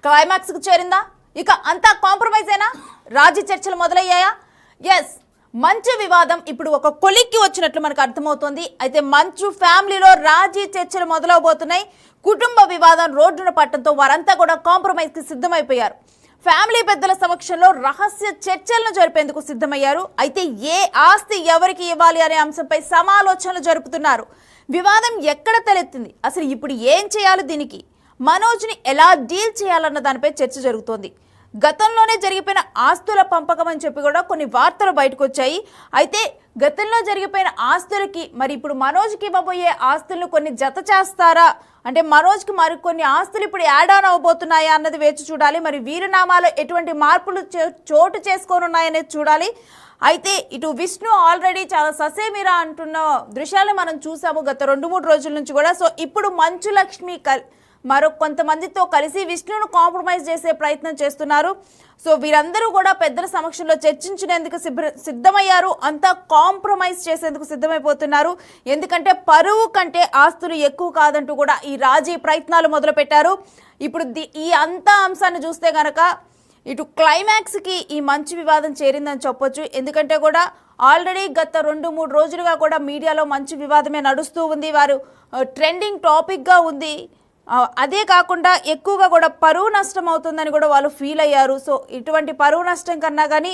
Climax కు చేరిందా? ఇక అంతా కాంప్రమైజేనా? రాజీ చర్చలు మొదలయ్యాయా? ఎస్, మంచు వివాదం ఇప్పుడు ఒక కొలిక్కి వచ్చినట్లు మనకు అర్థమవుతోంది. అయితే మంచు ఫ్యామిలీలో రాజీ చర్చలు మొదలవబోతున్నాయి. కుటుంబ వివాదం రోడ్డున పట్టడంతో వారంతా కూడా కాంప్రమైజ్ కి సిద్ధమైపోయారు. ఫ్యామిలీ పెద్దల సమక్షంలో రహస్య చర్చలను జరిపేందుకు సిద్ధమయ్యారు. అయితే ఏ ఆస్తి ఎవరికి ఇవ్వాలి అనే అంశంపై సమాలోచనలు జరుపుతున్నారు. వివాదం ఎక్కడ తలెత్తింది, అసలు ఇప్పుడు ఏం చేయాలి, దీనికి మనోజ్ని ఎలా డీల్ చేయాలన్న దానిపై చర్చ జరుగుతోంది. గతంలోనే జరిగిపోయిన ఆస్తుల పంపకం అని చెప్పి కూడా కొన్ని వార్తలు బయటకు వచ్చాయి. అయితే గతంలో జరిగిపోయిన ఆస్తులకి మరి ఇప్పుడు మనోజ్కి ఇవ్వబోయే ఆస్తులను కొన్ని జత చేస్తారా, అంటే మనోజ్కి మరికొన్ని ఆస్తులు ఇప్పుడు యాడ్ ఆన్ అవ్వబోతున్నాయా అన్నది వేచి చూడాలి. మరి వీరునామాలో ఎటువంటి మార్పులు చోటు చేసుకోనున్నాయనేది చూడాలి. అయితే ఇటు విష్ణు ఆల్రెడీ చాలా ససేమిరా అంటున్న దృశ్యాలు మనం చూసాము గత 2-3 రోజుల నుంచి కూడా. సో ఇప్పుడు మంచు లక్ష్మి మరో కొంతమందితో కలిసి విష్ణును కాంప్రమైజ్ చేసే ప్రయత్నం చేస్తున్నారు. సో వీరందరూ కూడా పెద్దల సమక్షంలో చర్చించేందుకు సిద్ధమయ్యారు. అంతా కాంప్రమైజ్ చేసేందుకు సిద్ధమైపోతున్నారు. ఎందుకంటే పరువు కంటే ఆస్తులు ఎక్కువ కాదంటూ కూడా ఈ రాజీ ప్రయత్నాలు మొదలుపెట్టారు. ఇప్పుడు ఈ అంతా అంశాన్ని చూస్తే గనక ఇటు క్లైమాక్స్కి ఈ మంచు వివాదం చేరిందని చెప్పొచ్చు. ఎందుకంటే కూడా ఆల్రెడీ గత 2-3 రోజులుగా కూడా మీడియాలో మంచు వివాదమే నడుస్తూ ఉంది. వారు ట్రెండింగ్ టాపిక్గా ఉంది. అదే కాకుండా ఎక్కువగా కూడా పరువు నష్టం అవుతుందని కూడా వాళ్ళు ఫీల్ అయ్యారు. సో ఇటువంటి పరువు నష్టం కన్నా కానీ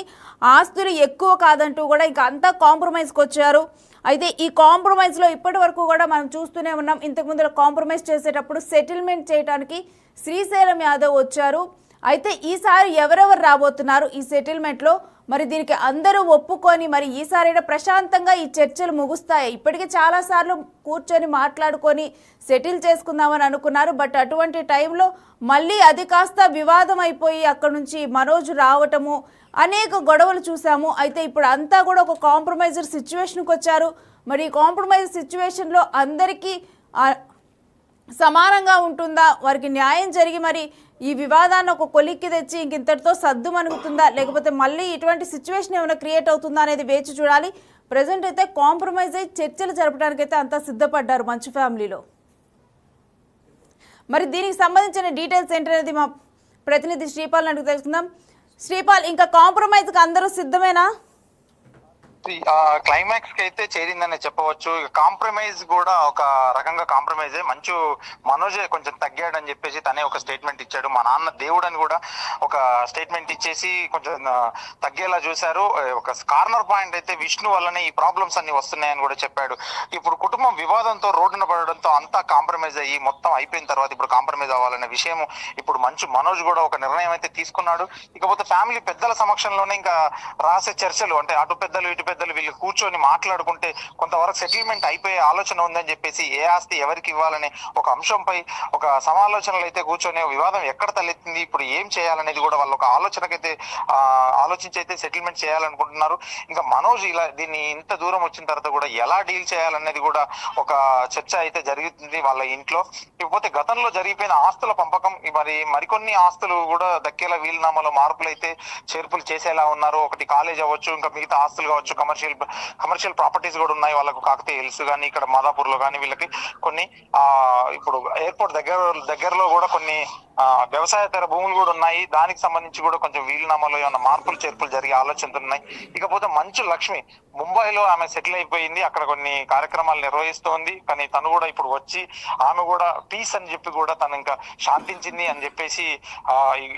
ఆస్తులు ఎక్కువ కాదంటూ కూడా ఇంకా అంతా కాంప్రమైజ్కి వచ్చారు. అయితే ఈ కాంప్రమైజ్లో ఇప్పటి వరకు కూడా మనం చూస్తూనే ఉన్నాం. ఇంతకుముందు కాంప్రమైజ్ చేసేటప్పుడు సెటిల్మెంట్ చేయడానికి శ్రీశైలం యాదవ్ వచ్చారు. అయితే ఈసారి ఎవరెవరు రాబోతున్నారు ఈ సెటిల్మెంట్లో, మరి దీనికి అందరూ ఒప్పుకొని మరి ఈసారైనా ప్రశాంతంగా ఈ చర్చలు ముగుస్తాయి. ఇప్పటికే చాలాసార్లు కూర్చొని మాట్లాడుకొని సెటిల్ చేసుకుందామని అనుకున్నారు. బట్ అటువంటి టైంలో మళ్ళీ అది కాస్త వివాదం అయిపోయి అక్కడ నుంచి మనోజ్ రావటము, అనేక గొడవలు చూసాము. అయితే ఇప్పుడు అంతా కూడా ఒక కాంప్రమైజర్ సిచ్యువేషన్కి వచ్చారు. మరి ఈ కాంప్రమైజ్ సిచ్యువేషన్లో అందరికీ సమానంగా ఉంటుందా, వారికి న్యాయం జరిగి మరి ఈ వివాదాన్ని ఒక కొలిక్కి తెచ్చి ఇంతటితో సద్దు మనుగుతుందా, లేకపోతే మళ్ళీ ఇటువంటి సిచ్యువేషన్ ఏమైనా క్రియేట్ అవుతుందా అనేది వేచి చూడాలి. ప్రజెంట్ అయితే కాంప్రమైజ్ అయ్యి చర్చలు జరపడానికి అయితే అంతా సిద్ధపడ్డారు మంచు ఫ్యామిలీలో. మరి దీనికి సంబంధించిన డీటెయిల్స్ ఏంటనేది మా ప్రతినిధి శ్రీపాల్ అడిగి తెలుసుకుందాం. శ్రీపాల్, ఇంకా కాంప్రమైజ్కి అందరూ సిద్ధమేనా? క్లైమాక్స్ కి అయితే చేరిందని చెప్పవచ్చు. కాంప్రమైజ్ కూడా ఒక రకంగా కాంప్రమైజే. మంచు మనోజ్ కొంచెం తగ్గాడని చెప్పేసి తనే ఒక స్టేట్మెంట్ ఇచ్చాడు. మా నాన్న దేవుడు అని కూడా ఒక స్టేట్మెంట్ ఇచ్చేసి కొంచెం తగ్గేలా చూశారు. ఒక కార్నర్ పాయింట్ అయితే విష్ణు వల్లనే ఈ ప్రాబ్లమ్స్ అన్ని వస్తున్నాయని కూడా చెప్పాడు. ఇప్పుడు కుటుంబం వివాదంతో రోడ్డున పడడంతో అంతా కాంప్రమైజ్ అయ్యి మొత్తం అయిపోయిన తర్వాత ఇప్పుడు కాంప్రమైజ్ అవ్వాలనే విషయం ఇప్పుడు మనోజ్ కూడా ఒక నిర్ణయం అయితే తీసుకున్నాడు. ఇకపోతే ఫ్యామిలీ పెద్దల సమక్షంలోనే ఇంకా రహస్య చర్చలు, అంటే అటు పెద్దలు ఇటు పెద్దలు వీళ్ళు కూర్చొని మాట్లాడుకుంటే కొంతవరకు సెటిల్మెంట్ అయిపోయే ఆలోచన ఉందని చెప్పేసి ఏ ఆస్తి ఎవరికి ఇవ్వాలనే ఒక అంశంపై ఒక సమాలోచనలు అయితే కూర్చొని వివాదం ఎక్కడ తలెత్తింది, ఇప్పుడు ఏం చేయాలనేది కూడా వాళ్ళు ఒక ఆలోచనకైతే ఆలోచించి అయితే సెటిల్మెంట్ చేయాలనుకుంటున్నారు. ఇంకా మనోజ్ ఇలా దీన్ని ఇంత దూరం వచ్చిన తర్వాత కూడా ఎలా డీల్ చేయాలనేది కూడా ఒక చర్చ అయితే జరుగుతుంది వాళ్ళ ఇంట్లో. ఇకపోతే గతంలో జరిగిపోయిన ఆస్తుల పంపకం, మరికొన్ని ఆస్తులు కూడా దక్కేలా వీలునామాలో మార్పులు అయితే చేర్పులు చేసేలా ఉన్నారు. ఒకటి కాలేజ్ అవ్వచ్చు, ఇంకా మిగతా ఆస్తులు కావచ్చు, కమర్షియల్ ప్రాపర్టీస్ కూడా ఉన్నాయి వాళ్ళకు. కాకతీయ హిల్స్ కానీ ఇక్కడ మాదాపూర్ లో కానీ వీళ్ళకి కొన్ని ఇప్పుడు ఎయిర్పోర్ట్ దగ్గరలో కూడా కొన్ని వ్యవసాయతర భూములు కూడా ఉన్నాయి. దానికి సంబంధించి కూడా కొంచెం వీలునామాలో ఏమైనా మార్పులు చేర్పులు జరిగే ఆలోచనలు ఉన్నాయి. ఇకపోతే మంచు లక్ష్మి ముంబైలో ఆమె సెటిల్ అయిపోయింది, అక్కడ కొన్ని కార్యక్రమాలు నిర్వహిస్తోంది. కానీ తను కూడా ఇప్పుడు వచ్చి ఆమె కూడా పీస్ అని చెప్పి కూడా తను ఇంకా శాంతించింది అని చెప్పేసి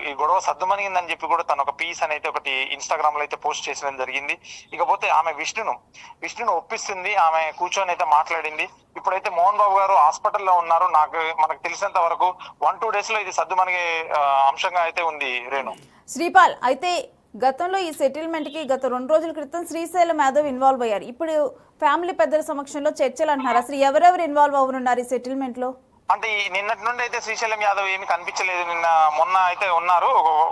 ఈ గొడవ సద్దుమనిగిందని చెప్పి కూడా తను ఒక పీస్ అని అయితే ఒకటి ఇన్స్టాగ్రామ్ లో అయితే పోస్ట్ చేసడం జరిగింది. ఇకపోతే ఆమె విష్ణును ఒప్పిస్తుంది. ఆమె కూర్చొని అయితే మాట్లాడింది. ఇప్పుడైతే మోహన్ బాబు గారు హాస్పిటల్లో ఉన్నారు. మనకు తెలిసినంత వరకు 1-2 days లో ఇది సద్దుమనిగే అంశంగా అయితే ఉంది. రేణు, శ్రీపాల్, అయితే గతంలో ఈ సెటిల్మెంట్ కి గత 2 రోజుల క్రితం శ్రీశైలం యాదవ్ ఇన్వాల్వ్ అయ్యారు. ఇప్పుడు ఫ్యామిలీ పెద్దల సమక్షంలో చర్చలు అంటున్నారు. అసలు ఎవరెవరు ఇన్వాల్వ్ అవ్వనున్నారు ఈ సెటిల్మెంట్ లో? అంటే ఈ నిన్నటి నుండి అయితే శ్రీశైలం యాదవ్ ఏమి కనిపించలేదు. మొన్న అయితే ఉన్నారు,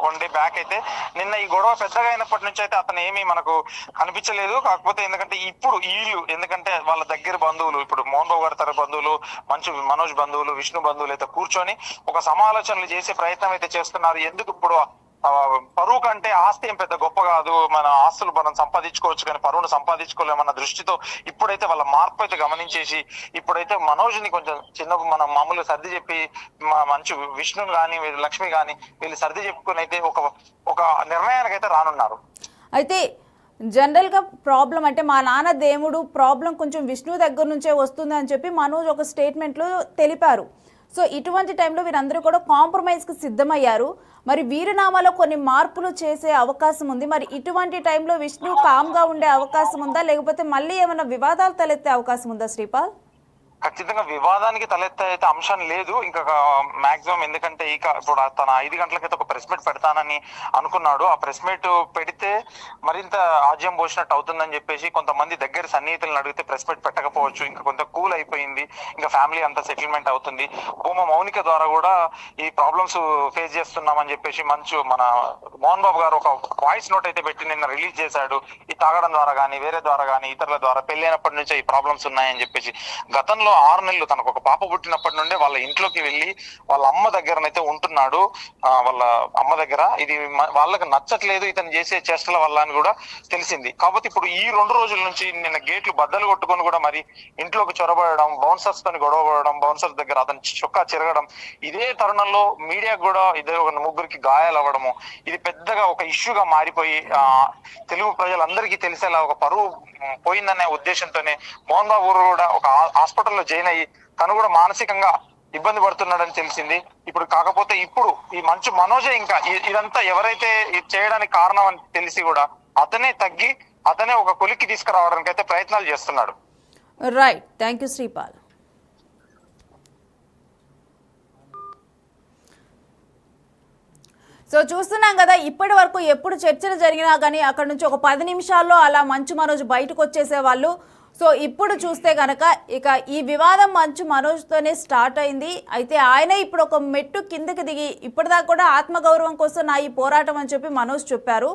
1 day బ్యాక్ అయితే. నిన్న ఈ గొడవ పెద్దగా అయినప్పటి నుంచి అయితే అతను ఏమీ మనకు కనిపించలేదు. కాకపోతే ఎందుకంటే ఇప్పుడు వీళ్ళు, ఎందుకంటే వాళ్ళ దగ్గర బంధువులు, ఇప్పుడు మోహన్ బాబు గారి తర బంధువులు, మనోజ్ బంధువులు, విష్ణు బంధువులు అయితే కూర్చొని ఒక సమాలోచనలు చేసే ప్రయత్నం అయితే చేస్తున్నారు. ఎందుకు ఇప్పుడు పరువు కంటే ఆస్తి ఏం పెద్ద గొప్ప కాదు, మన ఆస్తులు మనం సంపాదించుకోవచ్చు కానీ పరువును సంపాదించుకోలేమన్న దృష్టితో ఇప్పుడైతే వాళ్ళ మార్పు అయితే గమనించేసి ఇప్పుడైతే మనోజ్ని కొంచెం చిన్న మనం మామూలుగా సర్ది చెప్పి మంచి విష్ణుని కానీ లక్ష్మి కానీ వీళ్ళు సర్ది చెప్పుకుని అయితే ఒక నిర్ణయానికి అయితే రానున్నారు. అయితే జనరల్గా ప్రాబ్లం అంటే మా నాన్న దేవుడు ప్రాబ్లం కొంచెం విష్ణు దగ్గర నుంచే వస్తుంది అని చెప్పి మనోజ్ ఒక స్టేట్మెంట్లో తెలిపారు. సో ఇటువంటి టైంలో వీరందరూ కూడా కాంప్రమైజ్కి సిద్ధమయ్యారు. మరి వీరునామాలో కొన్ని మార్పులు చేసే అవకాశం ఉంది. మరి ఇటువంటి టైంలో విష్ణు కామ్గా ఉండే అవకాశం ఉందా, లేకపోతే మళ్ళీ ఏమైనా వివాదాలు తలెత్తే అవకాశం ఉందా శ్రీపాల్? ఖచ్చితంగా వివాదానికి తలెత్తే అయితే అంశం లేదు ఇంకా మాక్సిమం. ఎందుకంటే ఇప్పుడు తన 5 గంటలకైతే ఒక ప్రెస్ మీట్ పెడతానని అనుకున్నాడు. ఆ ప్రెస్ మీట్ పెడితే మరింత ఆజ్యం పోసినట్టు అవుతుందని చెప్పేసి కొంతమంది దగ్గర సన్నిహితులను అడిగితే ప్రెస్ మీట్ పెట్టకపోవచ్చు. ఇంకా కొంత కూల్ అయిపోయింది, ఇంకా ఫ్యామిలీ అంతా సెటిల్మెంట్ అవుతుంది. మౌనిక ద్వారా కూడా ఈ ప్రాబ్లమ్స్ ఫేస్ చేస్తున్నామని చెప్పేసి మన మోహన్ బాబు గారు ఒక వాయిస్ నోట్ అయితే పెట్టి నిన్న రిలీజ్ చేశాడు. ఈ తాగడం ద్వారా కానీ వేరే ద్వారా కానీ ఇతరుల ద్వారా పెళ్ళైనప్పటి నుంచే ఈ ప్రాబ్లమ్స్ ఉన్నాయని చెప్పేసి. గతంలో 6 నెలలు తనకు ఒక పాప పుట్టినప్పటి నుండే వాళ్ళ ఇంట్లోకి వెళ్ళి వాళ్ళ అమ్మ దగ్గరనైతే ఉంటున్నాడు. వాళ్ళ అమ్మ దగ్గర ఇది వాళ్ళకి నచ్చట్లేదు ఇతను చేసే చేష్టల వల్ల అని కూడా తెలిసింది. కాబట్టి ఇప్పుడు ఈ 2 రోజుల నుంచి నిన్న గేట్లు బద్దలు కొట్టుకొని కూడా మరి ఇంట్లోకి చొరబడడం, బౌన్సర్స్ తోని గొడవ పడడం, బౌన్సర్స్ దగ్గర అతని చొక్కా చిరగడం, ఇదే తరుణంలో మీడియాకు కూడా ఇదే ఒక 3 గాయాలు అవ్వడము, ఇది పెద్దగా ఒక ఇష్యూగా మారిపోయి తెలుగు ప్రజలందరికీ తెలిసేలా ఒక పరువు పోయిందనే ఉద్దేశంతోనే మోహన్ బాబు కూడా ఒక హాస్పిటల్లో జాయిన్ అయ్యి తను కూడా మానసికంగా ఇబ్బంది పడుతున్నాడని తెలిసింది. ఇప్పుడు కాకపోతే ఇప్పుడు ఈ మంచు మనోజే ఇంకా ఇదంతా ఎవరైతే చేయడానికి కారణం అని తెలిసి కూడా అతనే తగ్గి అతనే ఒక కొలిక్కి తీసుకురావడానికి అయితే ప్రయత్నాలు చేస్తున్నాడు. Right, thank you Sripal. So చూస్తున్నాం కదా, ఇప్పటి వరకు ఎప్పుడు చర్చలు జరిగినా కానీ అక్కడ నుంచి ఒక 10 నిమిషాల్లో అలా మంచు మనోజ్ బయటకు వచ్చేసేవాళ్ళు. సో ఇప్పుడు చూస్తే కనుక ఇక ఈ వివాదం మంచు మనోజ్తోనే స్టార్ట్ అయింది. అయితే ఆయన ఇప్పుడు ఒక మెట్టు కిందకి దిగి ఇప్పటిదాకా కూడా ఆత్మగౌరవం కోసం నా ఈ పోరాటం అని చెప్పి మనోజ్ చెప్పారు.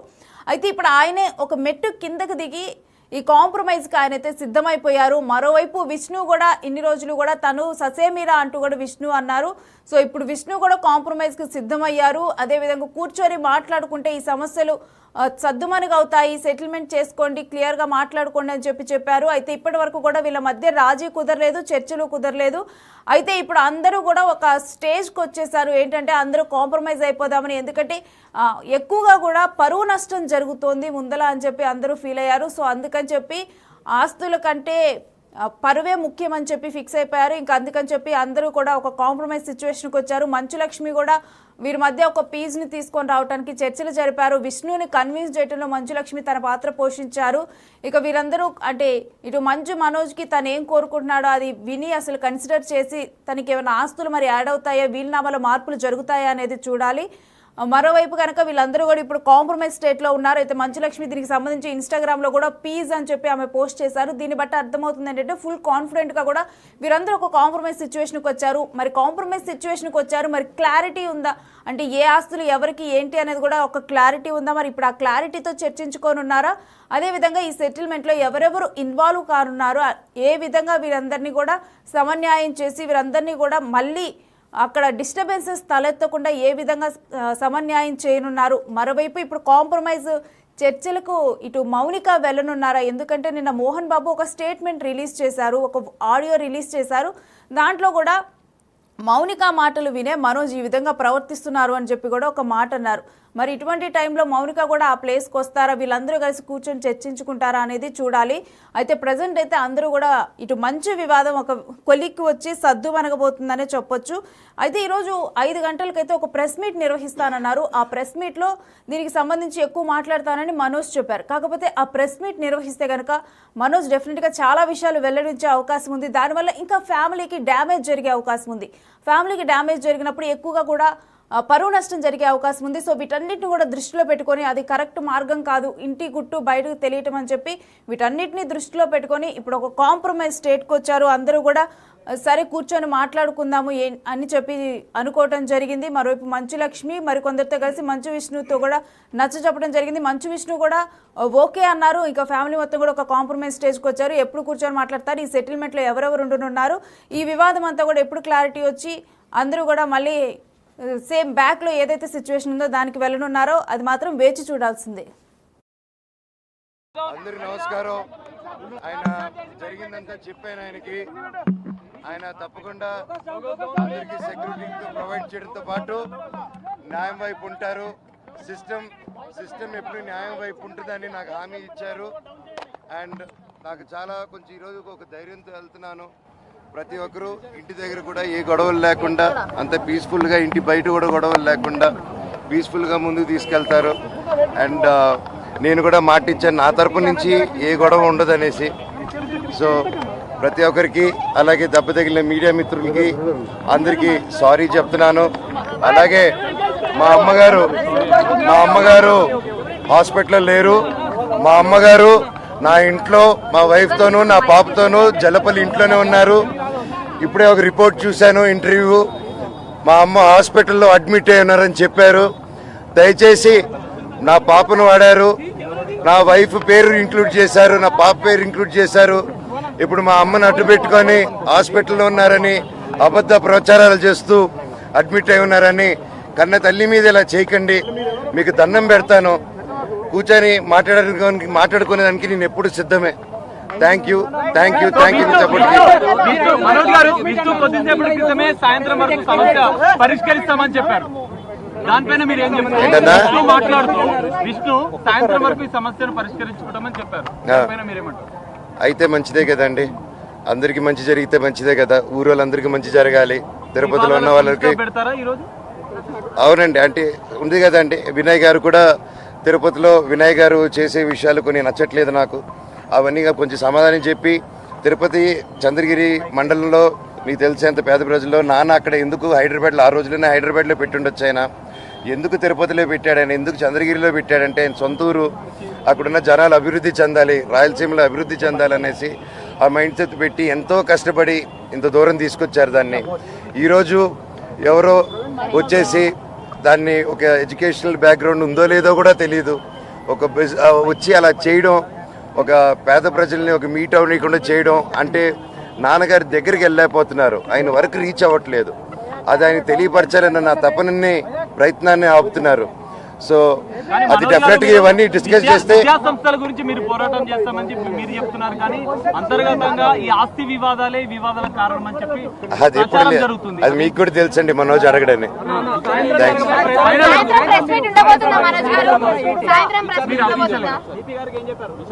అయితే ఇప్పుడు ఆయనే ఒక మెట్టు కిందకి దిగి ఈ కాంప్రమైజ్కి ఆయనైతే సిద్ధమైపోయారు. మరోవైపు విష్ణు కూడా ఇన్ని రోజులు కూడా తను ససేమిరా అంటూ కూడా విష్ణు అన్నారు. సో ఇప్పుడు విష్ణు కూడా కాంప్రమైజ్కి సిద్ధమయ్యారు. అదేవిధంగా కూర్చొని మాట్లాడుకుంటే ఈ సమస్యలు సద్దుమణిగా అవుతాయి, సెటిల్మెంట్ చేసుకోండి, క్లియర్గా మాట్లాడుకోండి అని చెప్పారు. అయితే ఇప్పటి వరకు కూడా వీళ్ళ మధ్య రాజీ కుదరలేదు, చర్చలు కుదరలేదు. అయితే ఇప్పుడు అందరూ కూడా ఒక స్టేజ్కి వచ్చేసారు. ఏంటంటే అందరూ కాంప్రమైజ్ అయిపోదామని, ఎందుకంటే ఎక్కువగా కూడా పరువు నష్టం జరుగుతోంది ముందల అని చెప్పి అందరూ ఫీల్ అయ్యారు. సో అందుకని చెప్పి ఆస్తుల కంటే పరువే ముఖ్యం అని చెప్పి ఫిక్స్ అయిపోయారు. ఇంకా అందుకని చెప్పి అందరూ కూడా ఒక కాంప్రమైజ్ సిచ్యువేషన్కి వచ్చారు. మంచు లక్ష్మి కూడా వీరి మధ్య ఒక పీస్ని తీసుకొని రావడానికి చర్చలు జరిపారు. విష్ణుని కన్విన్స్ చేయడంలో మంచు లక్ష్మి తన పాత్ర పోషించారు. ఇక వీరందరూ అంటే ఇటు మంచు మనోజ్కి తను ఏం కోరుకుంటున్నాడో అది విని అసలు కన్సిడర్ చేసి తనకి ఏమైనా ఆస్తులు మరి యాడ్ అవుతాయా, వీలునామాలో మార్పులు జరుగుతాయా అనేది చూడాలి. మరోవైపు కనుక వీళ్ళందరూ కూడా ఇప్పుడు కాంప్రమైజ్ స్టేట్లో ఉన్నారు. అయితే మంచులక్ష్మి దీనికి సంబంధించి ఇన్స్టాగ్రామ్లో కూడా పీజ్ అని చెప్పి ఆమె పోస్ట్ చేశారు. దీన్ని బట్టి అర్థమవుతుంది ఏంటంటే ఫుల్ కాన్ఫిడెంట్గా కూడా వీరందరూ ఒక కాంప్రమైజ్ సిచ్యువేషన్కి వచ్చారు. మరి కాంప్రమైజ్ సిచ్యువేషన్కి వచ్చారు, మరి క్లారిటీ ఉందా అంటే ఏ ఆస్తులు ఎవరికి ఏంటి అనేది కూడా ఒక క్లారిటీ ఉందా? మరి ఇప్పుడు ఆ క్లారిటీతో చర్చించుకోనున్నారా? అదేవిధంగా ఈ సెటిల్మెంట్లో ఎవరెవరు ఇన్వాల్వ్ కానున్నారు, ఏ విధంగా వీరందరినీ కూడా సమన్యాయం చేసి వీరందరినీ కూడా మళ్ళీ అక్కడ డిస్టర్బెన్సెస్ తలెత్తకుండా ఏ విధంగా సమన్యాయం చేయనున్నారు? మరోవైపు ఇప్పుడు కాంప్రమైజ్ చర్చలకు ఇటు మౌనిక వెళ్ళనున్నారా? ఎందుకంటే నిన్న మోహన్ బాబు ఒక స్టేట్మెంట్ రిలీజ్ చేశారు, ఒక ఆడియో రిలీజ్ చేశారు. దాంట్లో కూడా మౌనిక మాటలు వినే మనోజ్ ఈ విధంగా ప్రవర్తిస్తున్నారు అని చెప్పి కూడా ఒక మాట అన్నారు. మరి ఇటువంటి టైంలో మౌనిక కూడా ఆ ప్లేస్కి వస్తారా, వీళ్ళందరూ కలిసి కూర్చొని చర్చించుకుంటారా అనేది చూడాలి. అయితే ప్రజెంట్ అయితే అందరూ కూడా ఇటు మంచి వివాదం ఒక కొలిక్కి వచ్చి సద్దుమనగబోతుందనే చెప్పొచ్చు. అయితే ఈరోజు 5 గంటలకైతే ఒక ప్రెస్ మీట్ నిర్వహిస్తానన్నారు. ఆ ప్రెస్ మీట్లో దీనికి సంబంధించి ఎక్కువ మాట్లాడతానని మనోజ్ చెప్పారు. కాకపోతే ఆ ప్రెస్ మీట్ నిర్వహిస్తే కనుక మనోజ్ డెఫినెట్గా చాలా విషయాలు వెల్లడించే అవకాశం ఉంది. దానివల్ల ఇంకా ఫ్యామిలీకి డ్యామేజ్ జరిగే అవకాశం ఉంది. ఫ్యామిలీకి డ్యామేజ్ జరిగినప్పుడు ఎక్కువగా కూడా పరువు నష్టం జరిగే అవకాశం ఉంది. సో వీటన్నిటిని కూడా దృష్టిలో పెట్టుకొని అది కరెక్ట్ మార్గం కాదు, ఇంటి గుట్టు బయటకు తెలియటం అని చెప్పి వీటన్నిటిని దృష్టిలో పెట్టుకొని ఇప్పుడు ఒక కాంప్రమైజ్ స్టేట్కి వచ్చారు. అందరూ కూడా సరే కూర్చొని మాట్లాడుకుందాము అని చెప్పి అనుకోవటం జరిగింది. మరోవైపు మంచు లక్ష్మి మరికొందరితో కలిసి మంచు విష్ణుతో కూడా నచ్చ చెప్పడం జరిగింది. మంచు విష్ణు కూడా ఓకే అన్నారు. ఇంకా ఫ్యామిలీ మొత్తం కూడా ఒక కాంప్రమైజ్ స్టేజ్కి వచ్చారు. ఎప్పుడు కూర్చొని మాట్లాడతారు, ఈ సెటిల్మెంట్లో ఎవరెవరు ఉంటున్నారు, ఈ వివాదం అంతా కూడా ఎప్పుడు క్లారిటీ వచ్చి అందరూ కూడా మళ్ళీ సేమ్ బ్యాక్లో ఏదైతే సిచ్యువేషన్ ఉందో దానికి వెళ్ళనున్నారో అది మాత్రం వేచి చూడాల్సిందే. అందరికి నమస్కారం. ఆయన జరిగిందంతా చెప్పాను ఆయనకి. ఆయన తప్పకుండా అందరికీ సెక్యూరిటీ ప్రొవైడ్ చేయడంతో పాటు న్యాయం వైపు ఉంటారు. సిస్టమ్ ఎప్పుడు న్యాయం వైపు ఉంటుందని నాకు హామీ ఇచ్చారు. అండ్ నాకు చాలా కొంచెం ఈరోజు ఒక ధైర్యంతో వెళ్తున్నాను. ప్రతి ఒక్కరూ ఇంటి దగ్గర కూడా ఏ గొడవలు లేకుండా అంత పీస్ఫుల్గా, ఇంటి బయట కూడా గొడవలు లేకుండా పీస్ఫుల్గా ముందుకు తీసుకెళ్తారు. అండ్ నేను కూడా మాట ఇచ్చాను నా తరపు నుంచి ఏ గొడవ ఉండదనేసి. సో ప్రతి ఒక్కరికి, అలాగే దెబ్బ తగిలిన మీడియా మిత్రులకి అందరికీ సారీ చెప్తున్నాను. అలాగే మా అమ్మగారు హాస్పిటల్లో లేరు. మా అమ్మగారు నా ఇంట్లో మా వైఫ్తోనూ నా పాపతోనూ జలపల్లి ఇంట్లోనే ఉన్నారు. ఇప్పుడే ఒక రిపోర్ట్ చూశాను, ఇంటర్వ్యూ. మా అమ్మ హాస్పిటల్లో అడ్మిట్ అయి ఉన్నారని చెప్పారు. దయచేసి నా పాపను వాడారు, నా వైఫ్ పేరు ఇంక్లూడ్ చేశారు, నా పాప పేరు ఇంక్లూడ్ చేశారు. ఇప్పుడు మా అమ్మను అడ్డు పెట్టుకొని హాస్పిటల్లో ఉన్నారని అబద్ధ ప్రచారాలు చేస్తూ అడ్మిట్ అయి ఉన్నారని కన్న తల్లి మీద ఇలా చేయకండి. మీకు దండం పెడతాను. కూర్చొని మాట్లాడుకునేదానికి నేను ఎప్పుడు సిద్ధమే. Thank you. మనోజ్ గారు విష్ణు కొద్దిసేపటి క్రితమే సాయంత్రం వరకు సమస్య పరిష్కరిస్తామని చెప్పారు. దానిపైన మీరు ఏం చెప్తారు? మాట్లాడుతూ విష్ణు సాయంత్రం వరకు ఈ సమస్యను పరిష్కరించుకుంటామని చెప్పారు. దానిపైన మీరేమంటారు? అయితే మంచిదే కదండి. అందరికి మంచి జరిగితే మంచిదే కదా. ఊరోళ్ళందరికీ మంచి జరగాలి. తిరుపతిలో ఉన్న వాళ్ళకి పెడతారా ఈరోజు? అవునండి, అంటే ఉంది కదండి. వినయ్ గారు కూడా తిరుపతిలో వినయ్ గారు చేసే విషయాలు కొన్ని నచ్చట్లేదు నాకు. అవన్నీ కొంచెం సమాధానం చెప్పి, తిరుపతి చంద్రగిరి మండలంలో మీకు తెలిసేంత పేద ప్రజల్లో నాన్న అక్కడ ఎందుకు హైదరాబాద్లో, ఆ రోజుల్లోనే హైదరాబాద్లో పెట్టుండొచ్చు. ఆయన ఎందుకు తిరుపతిలో పెట్టాడు, ఆయన ఎందుకు చంద్రగిరిలో పెట్టాడంటే ఆయన సొంత ఊరు, అక్కడున్న జనాలు అభివృద్ధి చెందాలి, రాయలసీమలో అభివృద్ధి చెందాలనేసి ఆ మైండ్ సెట్ పెట్టి ఎంతో కష్టపడి ఇంత దూరం తీసుకొచ్చారు దాన్ని. ఈరోజు ఎవరో వచ్చేసి దాన్ని ఒక ఎడ్యుకేషనల్ బ్యాక్గ్రౌండ్ ఉందో లేదో కూడా తెలియదు వచ్చి అలా చేయడం, ఒక పేద ప్రజల్ని ఒక మీట్ అవ్వకుండా చేయడం అంటే నాన్నగారి దగ్గరికి వెళ్ళలేకపోతున్నారు, ఆయన వరకు రీచ్ అవ్వట్లేదు. అది ఆయన తెలియపరచాలన్న నా తపనని ప్రయత్నాన్ని ఆపుతున్నారు. సో అది డెఫినెట్ గా ఇవన్నీ డిస్కస్ చేస్తే సంస్థల గురించి మీరు పోరాటం చేస్తామని చెప్పి మీరు చెప్తున్నారు, కానీ అంతర్గతంగా ఈ ఆస్తి వివాదాలే వివాదాల కారణం అని చెప్పి అది ఎప్పుడు జరుగుతుంది. అది మీకు కూడా తెలుసండి మనోజ్ అడగడని.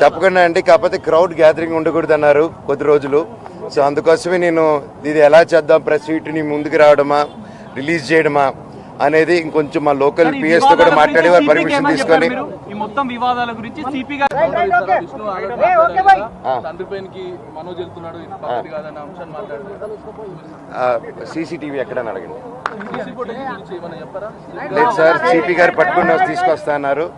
తప్పకుండా అండి. కాకపోతే క్రౌడ్ గ్యాదరింగ్ ఉండకూడదు అన్నారు కొద్ది రోజులు. సో అందుకోసమే నేను ఇది ఎలా చేద్దాం, ప్రెస్ మీట్ని ముందుకు రావడమా, రిలీజ్ చేయడమా అనేది ఇంకొంచెం మా లోకల్ పిఎస్ తో కూడా మాట్లాడి వారు పర్మిషన్ తీసుకొని ఈ మొత్తం వివాదాల గురించి సిపి గారు సీసీటీవీ ఎక్కడని అడగండి. లేదు సార్, సిపి గారు పట్టుకుని తీసుకొస్తా అన్నారు.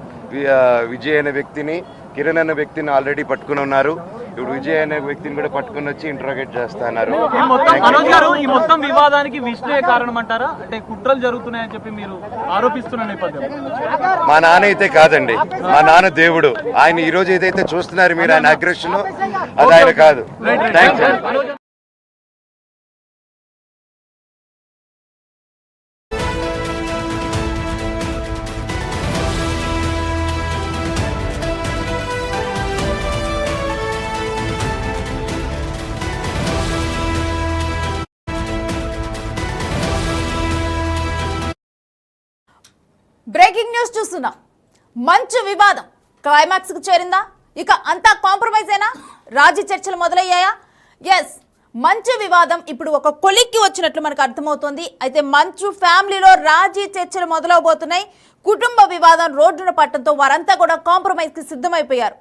విజయ్ అనే వ్యక్తిని, కిరణ్ అనే వ్యక్తిని ఆల్రెడీ పట్టుకుని ఉన్నారు. ఇప్పుడు విజయ్ అనే వ్యక్తిని కూడా పట్టుకుని వచ్చి ఇంట్రోగేట్ చేస్తా అన్నారు. మనోజ్ గారు, ఈ మొత్తం వివాదానికి విష్ణుయే కారణం అంటారా? అంటే కుట్రలు జరుగుతున్నాయని చెప్పి మీరు ఆరోపిస్తున్న నేపథ్యం. మా నాన్న అయితే కాదండి, మా నాన్న దేవుడు. ఆయన ఈ రోజు ఏదైతే చూస్తున్నారు మీరు, ఆయన అగ్రెషన్, అది ఆయన కాదు. థ్యాంక్స్. బ్రేకింగ్ న్యూస్ చూస్తున్నాం. మంచు వివాదం క్లైమాక్స్ కు చేరిందా? ఇక అంతా కాంప్రమైజ్ అయినా? రాజీ చర్చలు మొదలయ్యాయా? ఎస్, మంచు వివాదం ఇప్పుడు ఒక కొలిక్కి వచ్చినట్లు మనకు అర్థమవుతోంది. అయితే మంచు ఫ్యామిలీలో రాజీ చర్చలు మొదలవబోతున్నాయి. కుటుంబ వివాదం రోడ్డున పట్టడంతో వారంతా కూడా కాంప్రమైజ్ కి సిద్ధమైపోయారు.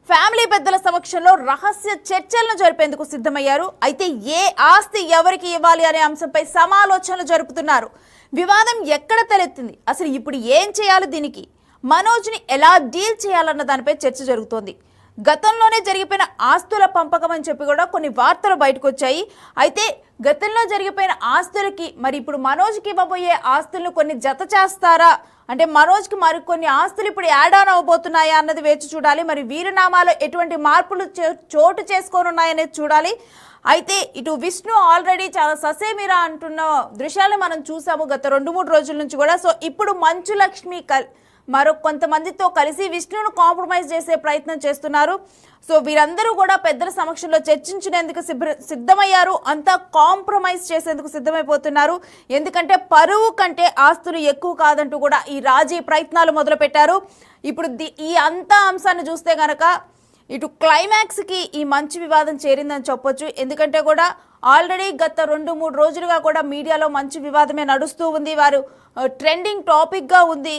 ఫ్యామిలీ పెద్దల సమక్షంలో రహస్య చర్చలను జరిపేందుకు సిద్ధమయ్యారు. అయితే ఏ ఆస్తి ఎవరికి ఇవ్వాలి అనే అంశంపై సమాలోచనలు జరుపుతున్నారు. వివాదం ఎక్కడ తలెత్తింది, అసలు ఇప్పుడు ఏం చేయాలి, దీనికి మనోజ్ని ఎలా డీల్ చేయాలన్న దానిపై చర్చ జరుగుతోంది. గతంలోనే జరిగిపోయిన ఆస్తుల పంపకం అని చెప్పి కూడా కొన్ని వార్తలు బయటకు వచ్చాయి. అయితే గతంలో జరిగిపోయిన ఆస్తులకి మరి ఇప్పుడు మనోజ్కి ఇవ్వబోయే ఆస్తులను కొన్ని జత చేస్తారా, అంటే మనోజ్కి మరికొన్ని ఆస్తులు ఇప్పుడు యాడ్ ఆన్ అవబోతున్నాయా అన్నది వేచి చూడాలి. మరి వీరునామాలో ఎటువంటి మార్పులు చోటు చేసుకోనున్నాయనేది చూడాలి. అయితే ఇటు విష్ణు ఆల్రెడీ చాలా ససేమిరా అంటున్న దృశ్యాలు మనం చూసాము గత 2-3 రోజుల నుంచి కూడా. సో ఇప్పుడు మంచు లక్ష్మి మరో కొంతమందితో కలిసి విష్ణును కాంప్రమైజ్ చేసే ప్రయత్నం చేస్తున్నారు. సో వీరందరూ కూడా పెద్దల సమక్షంలో చర్చించినందుకు సిద్ధమయ్యారు. అంతా కాంప్రమైజ్ చేసేందుకు సిద్ధమైపోతున్నారు. ఎందుకంటే పరువు కంటే ఆస్తులు ఎక్కువ కాదంటూ కూడా ఈ రాజీ ప్రయత్నాలు మొదలుపెట్టారు. ఇప్పుడు ఈ అంతా అంశాన్ని చూస్తే గనక ఇటు క్లైమాక్స్కి ఈ మంచు వివాదం చేరిందని చెప్పొచ్చు. ఎందుకంటే కూడా ఆల్రెడీ గత 2-3 రోజులుగా కూడా మీడియాలో మంచు వివాదమే నడుస్తూ ఉంది. వారు ట్రెండింగ్ టాపిక్గా ఉంది.